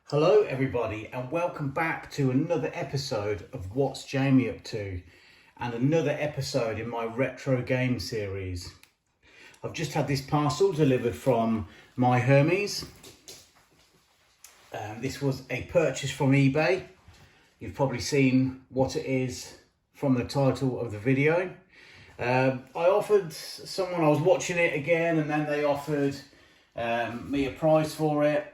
Hello everybody and welcome back to another episode of What's Jamie Up To and another episode in my retro game series. I've just had this parcel delivered from my Hermes. This was a purchase from eBay. You've probably seen what it is from the title of the video. I offered someone, I was watching it again, and then they offered me a price for it.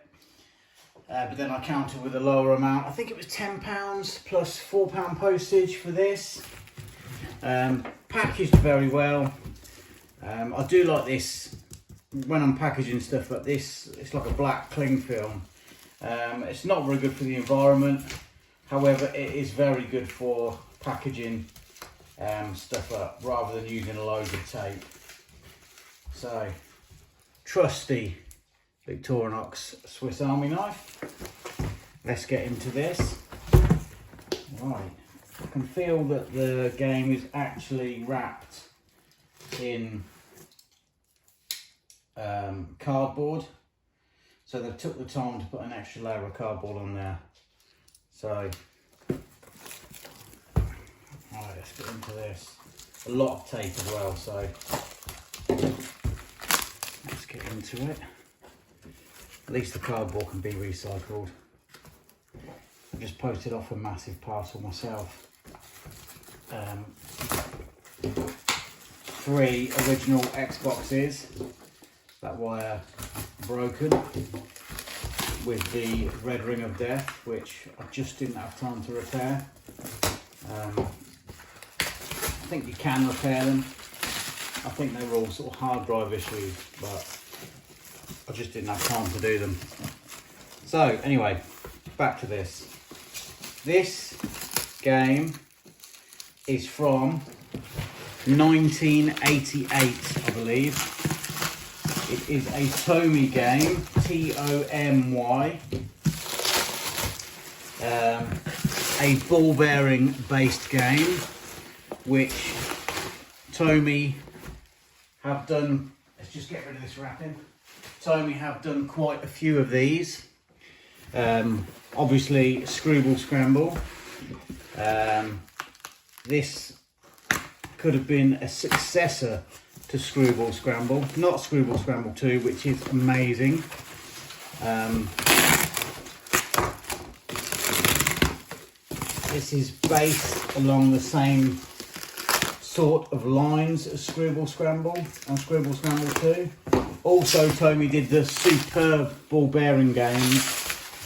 But then I countered with a lower amount. I think it was £10 plus £4 postage for this. Packaged very well. I do like this when I'm packaging stuff like this. It's like a black cling film. It's not very good for the environment. However, it is very good for packaging stuff up rather than using a load of tape. So, trusty Victorinox Swiss Army knife. Let's get into this. Right, I can feel that the game is actually wrapped in cardboard. So they took the time to put an extra layer of cardboard on there. So, right, let's get into this. A lot of tape as well, so let's get into it. At least the cardboard can be recycled. I just posted off a massive parcel myself. 3 original Xboxes that were broken with the red ring of death, which I just didn't have time to repair. I think you can repair them. I think they were all sort of hard drive issues, but I just didn't have time to do them. So anyway, back to this. This game is from 1988, I believe. It is a Tomy game, T-O-M-Y. A ball bearing based game, which Tomy have done. Let's just get rid of this wrapping. Tomy have done quite a few of these. Obviously, Screwball Scramble. This could have been a successor to Screwball Scramble, not Screwball Scramble 2, which is amazing. This is based along the same sort of lines as Screwball Scramble and Screwball Scramble 2. Also, Tomy did the superb ball bearing games.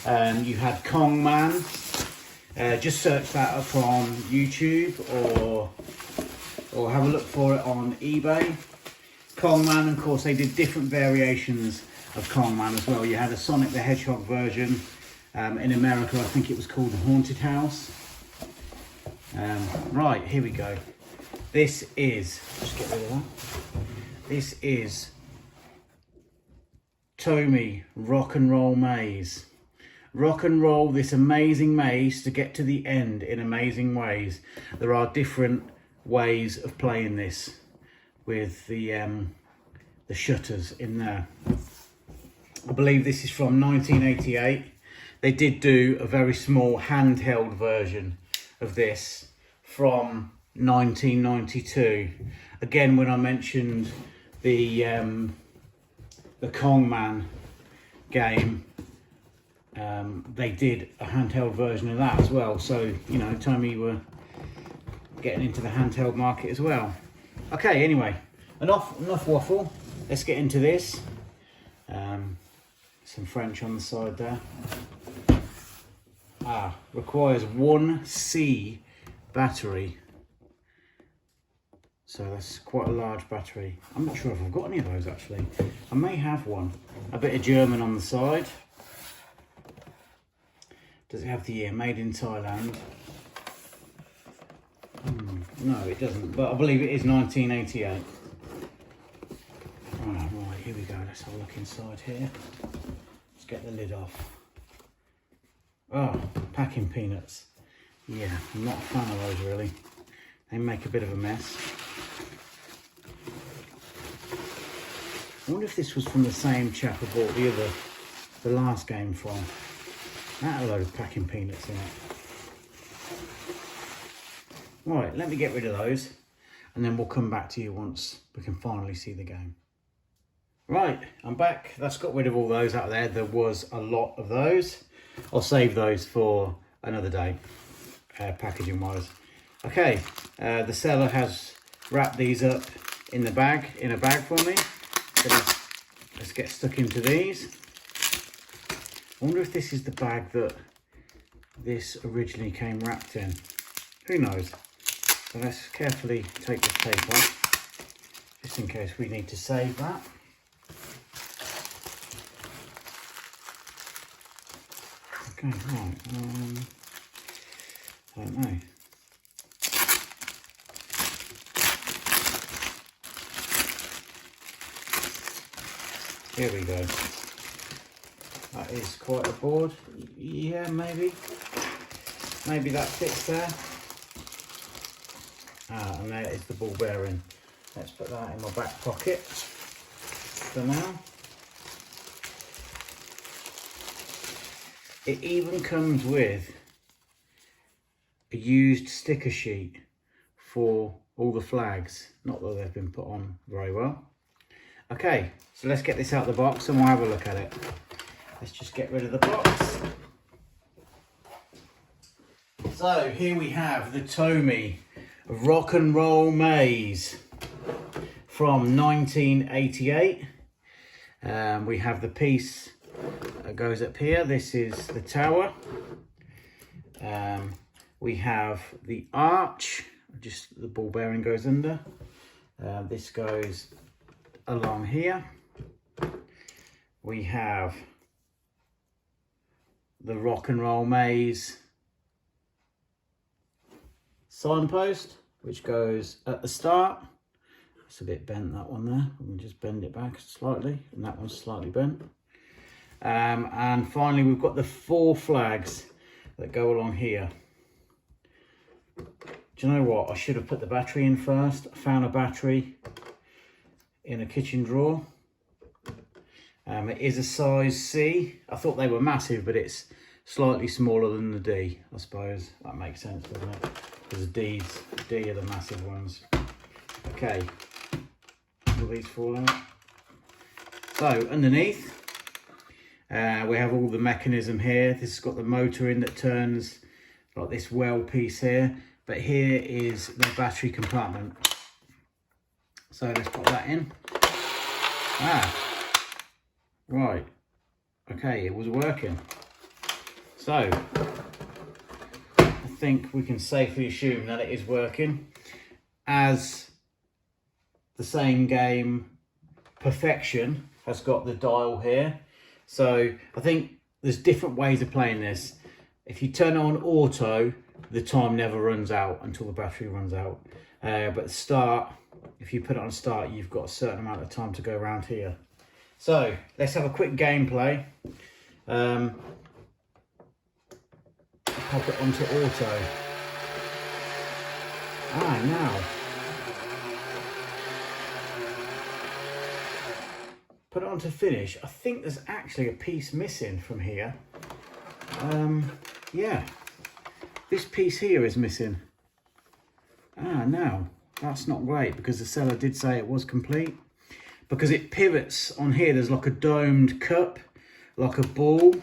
You had Kong Man. Just search that up on YouTube or have a look for it on eBay. Kong Man, of course, they did different variations of Kong Man as well. You had a Sonic the Hedgehog version. In America, I think it was called the Haunted House. Right, here we go. This is, just get rid of that. This is Tomy Rock and Roll Maze. Rock and roll this amazing maze to get to the end in amazing ways. There are different ways of playing this with the shutters in there. I believe this is from 1988. They did do a very small handheld version of this from 1992. Again, when I mentioned the Kong Man game, they did a handheld version of that as well. So, you know, Tomy were getting into the handheld market as well. Okay, anyway, enough waffle. Let's get into this. Some French on the side there. Requires 1C battery. So that's quite a large battery. I'm not sure if I've got any of those actually. I may have one. A bit of German on the side. Does it have the year? Made in Thailand. No, it doesn't, but I believe it is 1988. Right, here we go. Let's have a look inside here. Let's get the lid off. Oh, packing peanuts. Yeah, I'm not a fan of those really. They make a bit of a mess. I wonder if this was from the same chap I bought the last game from. That a load of packing peanuts in it. Right, let me get rid of those and then we'll come back to you once we can finally see the game. Right, I'm back. That's got rid of all those out there. There was a lot of those. I'll save those for another day, packaging wise. Okay, the seller has wrapped these up in a bag for me. So let's get stuck into these. I wonder if this is the bag that this originally came wrapped in. Who knows? So let's carefully take this tape off, just in case we need to save that. Okay, right, I don't know. Here we go. That is quite a board. Yeah, maybe that fits there. Ah, and there is the ball bearing. Let's put that in my back pocket for now. It even comes with a used sticker sheet for all the flags. Not that they've been put on very well. Okay, so let's get this out of the box and we'll have a look at it. Let's just get rid of the box. So here we have the Tomy Rock and Roll Maze from 1988. We have the piece that goes up here. This is the tower. We have the arch, just the ball bearing goes under. This goes along here. We have the Rock and Roll Maze signpost, which goes at the start. It's a bit bent, that one there. We can just bend it back slightly, and that one's slightly bent. And finally, we've got the 4 flags that go along here. Do you know what? I should have put the battery in first. I found a battery in a kitchen drawer. It is a size C. I thought they were massive, but it's slightly smaller than the D, I suppose. That makes sense, doesn't it? Because the D are the massive ones. Okay, will these fall out? So underneath, we have all the mechanism here. This has got the motor in that turns like this well piece here. But here is the battery compartment. So let's put that in. Ah, right. Okay, it was working. So I think we can safely assume that it is working, as the same game Perfection has got the dial here. So I think there's different ways of playing this. If you turn on auto, the time never runs out until the battery runs out. But start, if you put it on start, you've got a certain amount of time to go around here. So let's have a quick gameplay. Pop it onto auto. Now. Put it onto finish. I think there's actually a piece missing from here. Yeah. This piece here is missing. No. That's not great, because the seller did say it was complete. Because it pivots on here, there's like a domed cup, like a ball.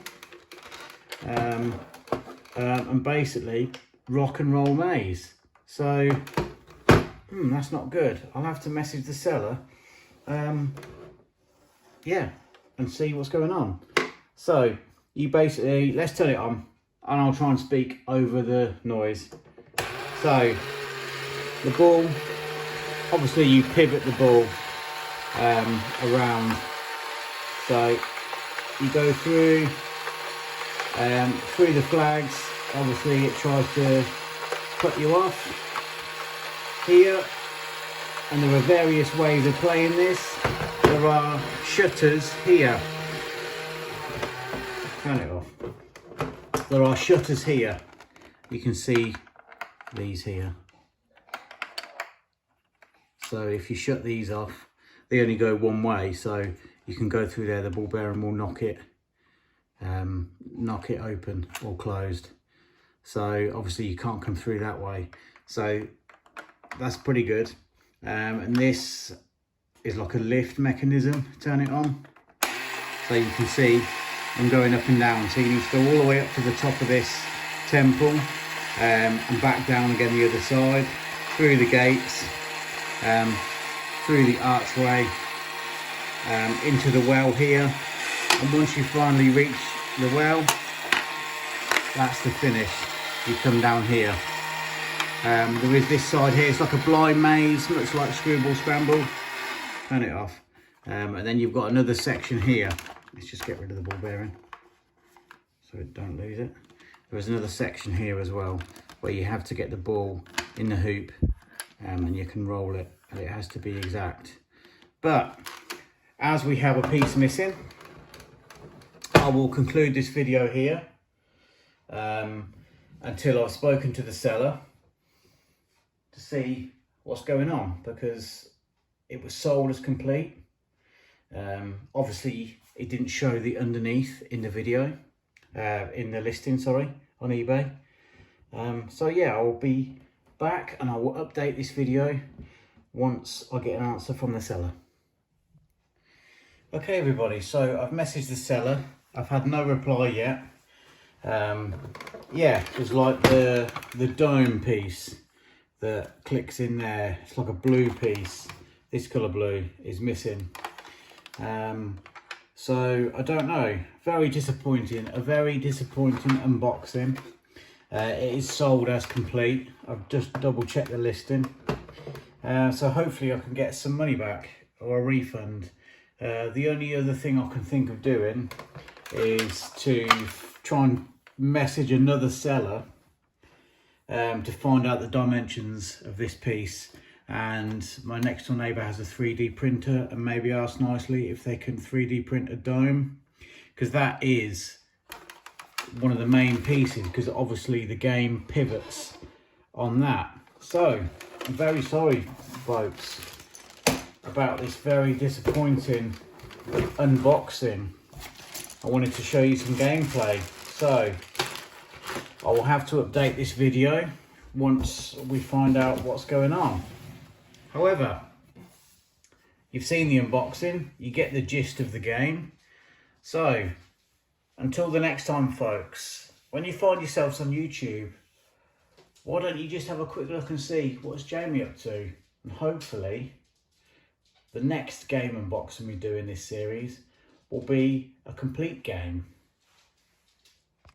And basically, Rock and Roll Maze. So, that's not good. I'll have to message the seller. Yeah, and see what's going on. So, you basically, let's turn it on, and I'll try and speak over the noise. So, the ball, obviously you pivot the ball around. So, you go through the flags. Obviously it tries to cut you off here, and there are various ways of playing this. There are shutters here. Turn it off. There are shutters here. You can see these here. So if you shut these off, they only go one way, so you can go through there, the ball bearing will knock it knock it open or closed. So obviously you can't come through that way. So that's pretty good. And this is like a lift mechanism. Turn it on. So you can see I'm going up and down. So you need to go all the way up to the top of this temple and back down again the other side, through the gates, through the archway, into the well here. And once you finally reach the well, that's the finish. You come down here. There is this side here, it's like a blind maze, looks like Screwball Scramble. Turn it off. And then you've got another section here. Let's just get rid of the ball bearing so don't lose it. There's another section here as well where you have to get the ball in the hoop and you can roll it, and it has to be exact. But as we have a piece missing, I will conclude this video here until I've spoken to the seller to see what's going on, because it was sold as complete. Obviously it didn't show the underneath in the video, in the listing, sorry, on eBay. So yeah, I'll be back and I will update this video once I get an answer from the seller. Okay everybody, so I've messaged the seller. I've had no reply yet. Yeah, it's like the dome piece that clicks in there. It's like a blue piece. This colour blue is missing. So I don't know, very disappointing, a very disappointing unboxing. It is sold as complete. I've just double checked the listing. So hopefully I can get some money back or a refund. The only other thing I can think of doing is to try and message another seller to find out the dimensions of this piece. And my next door neighbour has a 3D printer, and maybe ask nicely if they can 3D print a dome, because that is one of the main pieces, because obviously the game pivots on that. So I'm very sorry folks about this very disappointing unboxing. I wanted to show you some gameplay, so I will have to update this video once we find out what's going on. However, you've seen the unboxing, you get the gist of the game. So until the next time folks, when you find yourselves on YouTube, why don't you just have a quick look and see what's Jamie up to, and hopefully the next game unboxing we do in this series will be a complete game.